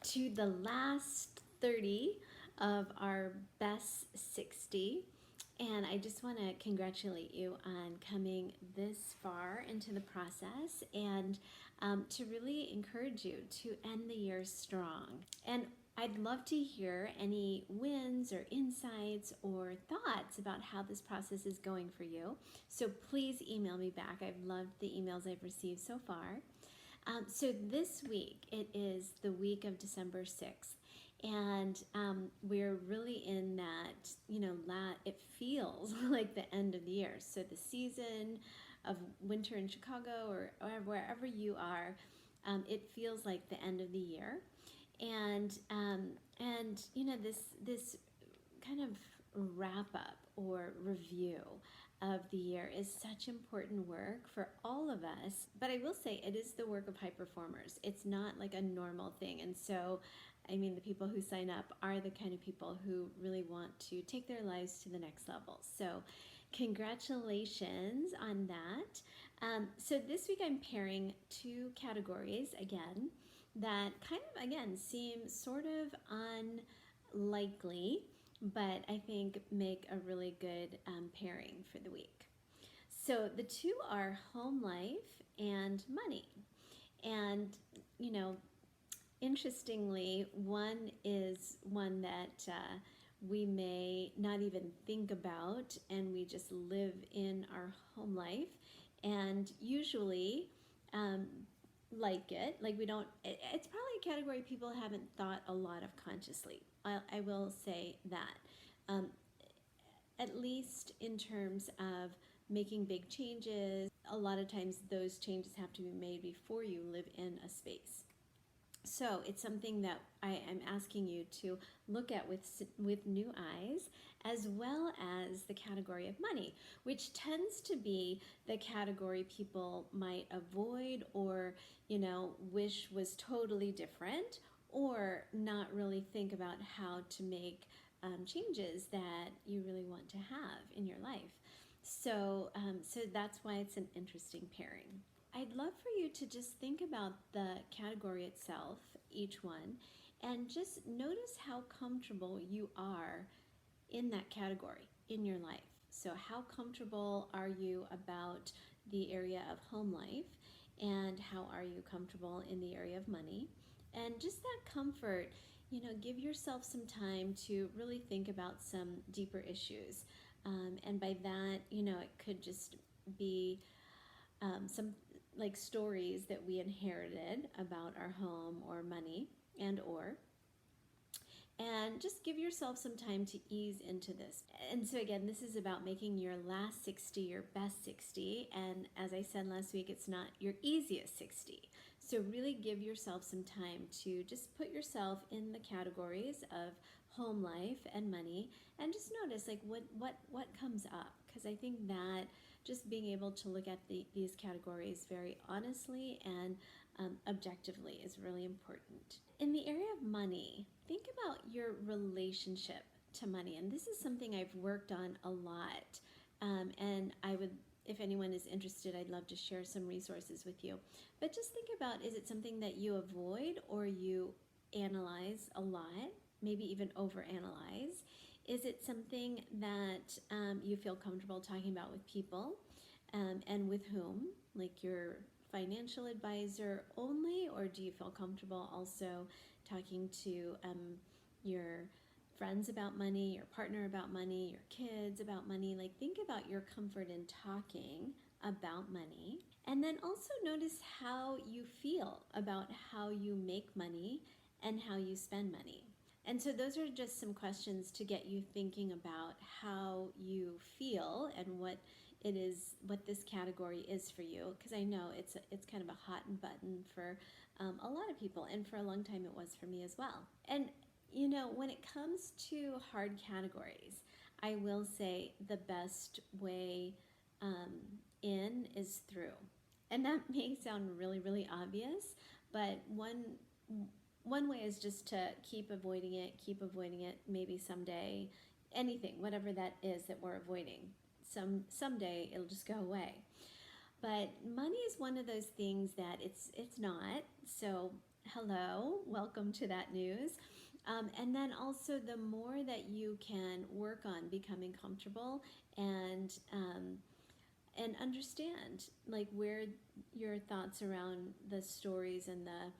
to the last 30 of our best 60. And I just want to congratulate you on coming this far into the process and to really encourage you to end the year strong. And I'd love to hear any wins or insights or thoughts about how this process is going for you. So please email me back. I've loved the emails I've received so far. So this week, it is the week of December 6th. And we're really in that, it feels like the end of the year. So the season of winter in Chicago or wherever you are, it feels like the end of the year. And this kind of wrap up or review of the year is such important work for all of us. But I will say it is the work of high performers. It's not like a normal thing. And so, I mean, the people who sign up are the kind of people who really want to take their lives to the next level. So congratulations on that. So this week I'm pairing two categories again that kind of, again, seem sort of unlikely, but I think make a really good pairing for the week. So the two are home life and money. And, interestingly, one is one that we may not even think about, and we just live in our home life. And usually, like it. Like we don't, it's probably a category people haven't thought a lot of consciously. I will say that. At least in terms of making big changes, a lot of times those changes have to be made before you live in a space. So it's something that I am asking you to look at with new eyes, as well as the category of money, which tends to be the category people might avoid or, wish was totally different, or not really think about how to make changes that you really want to have in your life. So that's why it's an interesting pairing. I'd love for you to just think about the category itself, each one, and just notice how comfortable you are in that category in your life. So how comfortable are you about the area of home life, and how are you comfortable in the area of money? And just that comfort, give yourself some time to really think about some deeper issues. And by that, it could just be some like stories that we inherited about our home or money and just give yourself some time to ease into this. And so again, this is about making your last 60 your best 60. And as I said last week, it's not your easiest 60. So really give yourself some time to just put yourself in the categories of home life and money, and just notice like what comes up, because I think that just being able to look at these categories very honestly and objectively is really important. In the area of money, think about your relationship to money. And this is something I've worked on a lot. And I would, if anyone is interested, I'd love to share some resources with you. But just think about, is it something that you avoid or you analyze a lot, maybe even overanalyze? Is it something that you feel comfortable talking about with people, and with whom? Like your financial advisor only, or do you feel comfortable also talking to your friends about money, your partner about money, your kids about money? Like think about your comfort in talking about money. And then also notice how you feel about how you make money and how you spend money. And so those are just some questions to get you thinking about how you feel and what this category is for you, because I know it's kind of a hot button for a lot of people, and for a long time it was for me as well. And when it comes to hard categories, I will say the best way in is through. And that may sound really, really obvious, but one way is just to keep avoiding it, maybe someday, anything, whatever that is that we're avoiding. Someday it'll just go away. But money is one of those things that it's not. So hello, welcome to that news. And then also, the more that you can work on becoming comfortable and understand like where your thoughts around the stories and the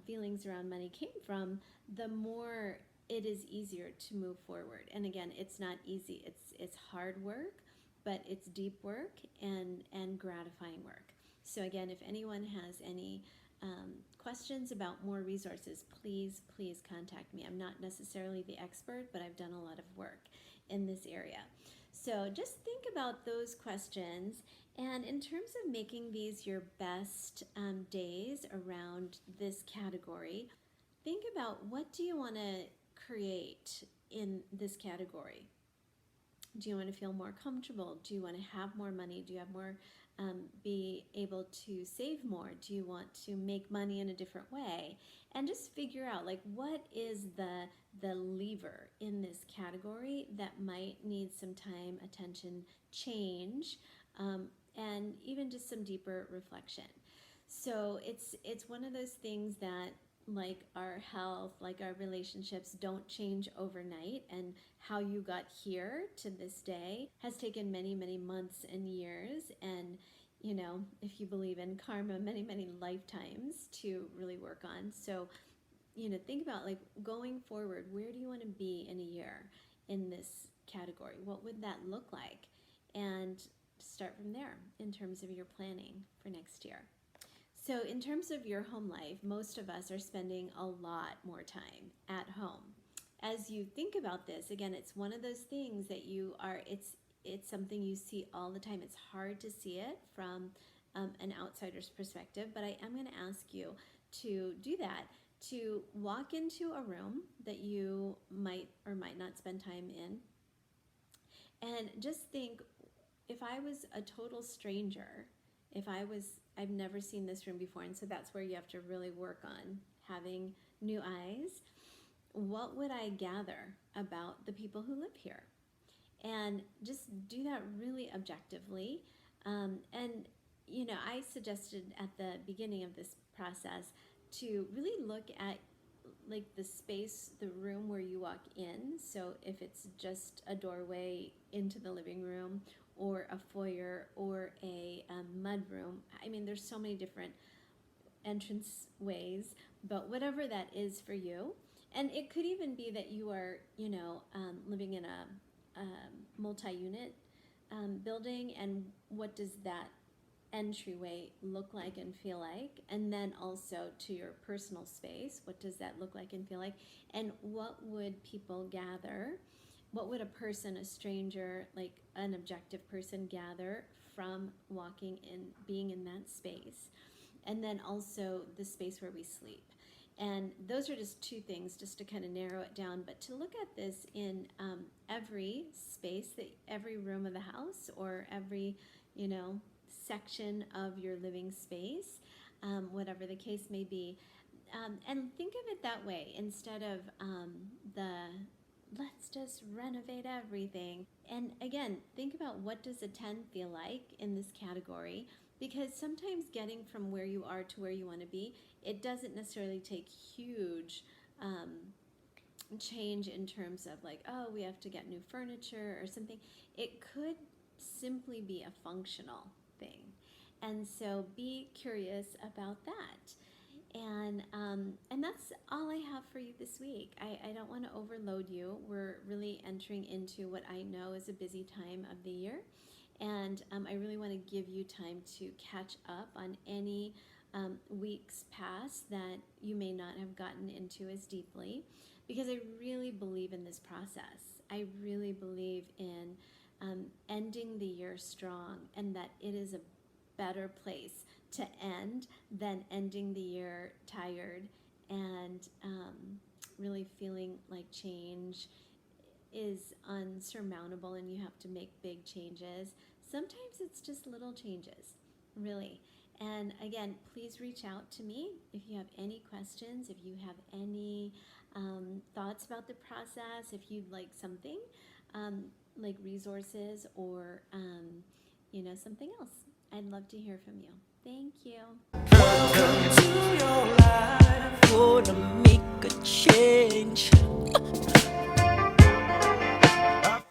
feelings around money came from, the more it is easier to move forward. And again, it's not easy. It's hard work, but it's deep work and gratifying work. So again, if anyone has any questions about more resources, please contact me. I'm not necessarily the expert, but I've done a lot of work in this area. So just think about those questions. And in terms of making these your best days around this category, think about, what do you want to create in this category? Do you want to feel more comfortable? Do you want to have more money? Do you have more, be able to save more? Do you want to make money in a different way? And just figure out, like, what is the lever in this category that might need some time, attention, change, and even just some deeper reflection. So it's one of those things that, like our health, like our relationships, don't change overnight, and how you got here to this day has taken many months and years, and if you believe in karma, many lifetimes to really work on. So think about, like, going forward, where do you want to be in a year in this category? What would that look like? And start from there in terms of your planning for next year. So in terms of your home life, most of us are spending a lot more time at home. As you think about this, again, it's one of those things that it's something you see all the time. It's hard to see it from an outsider's perspective, but I am going to ask you to do that, to walk into a room that you might or might not spend time in, and just think, if I was a total stranger, I've never seen this room before, and so that's where you have to really work on having new eyes. What would I gather about the people who live here? And just do that really objectively. I suggested at the beginning of this process to really look at, like, the space, the room where you walk in. So if it's just a doorway into the living room, or a foyer, or a mud room. I mean, there's so many different entrance ways, but whatever that is for you. And it could even be that you are, living in a multi-unit building, and what does that entryway look like and feel like? And then also to your personal space, what does that look like and feel like? And what would people gather? What would a person, a stranger, like an objective person, gather from walking in, being in that space? And then also the space where we sleep. And those are just two things, just to kind of narrow it down. But to look at this in every space, every room of the house, or every, section of your living space, whatever the case may be. And think of it that way, instead of let's just renovate everything. And again, think about, what does a 10 feel like in this category? Because sometimes getting from where you are to where you want to be, it doesn't necessarily take huge change in terms of, like, oh, we have to get new furniture or something. It could simply be a functional thing. And so be curious about that. And that's all I have for you this week. I don't want to overload you. We're really entering into what I know is a busy time of the year. And I really want to give you time to catch up on any weeks past that you may not have gotten into as deeply, because I really believe in this process. I really believe in ending the year strong, and that it is a better place to end than ending the year tired and really feeling like change is unsurmountable and you have to make big changes. Sometimes it's just little changes, really. And again, please reach out to me if you have any questions, if you have any thoughts about the process, if you'd like something like resources or something else. I'd love to hear from you. Thank you.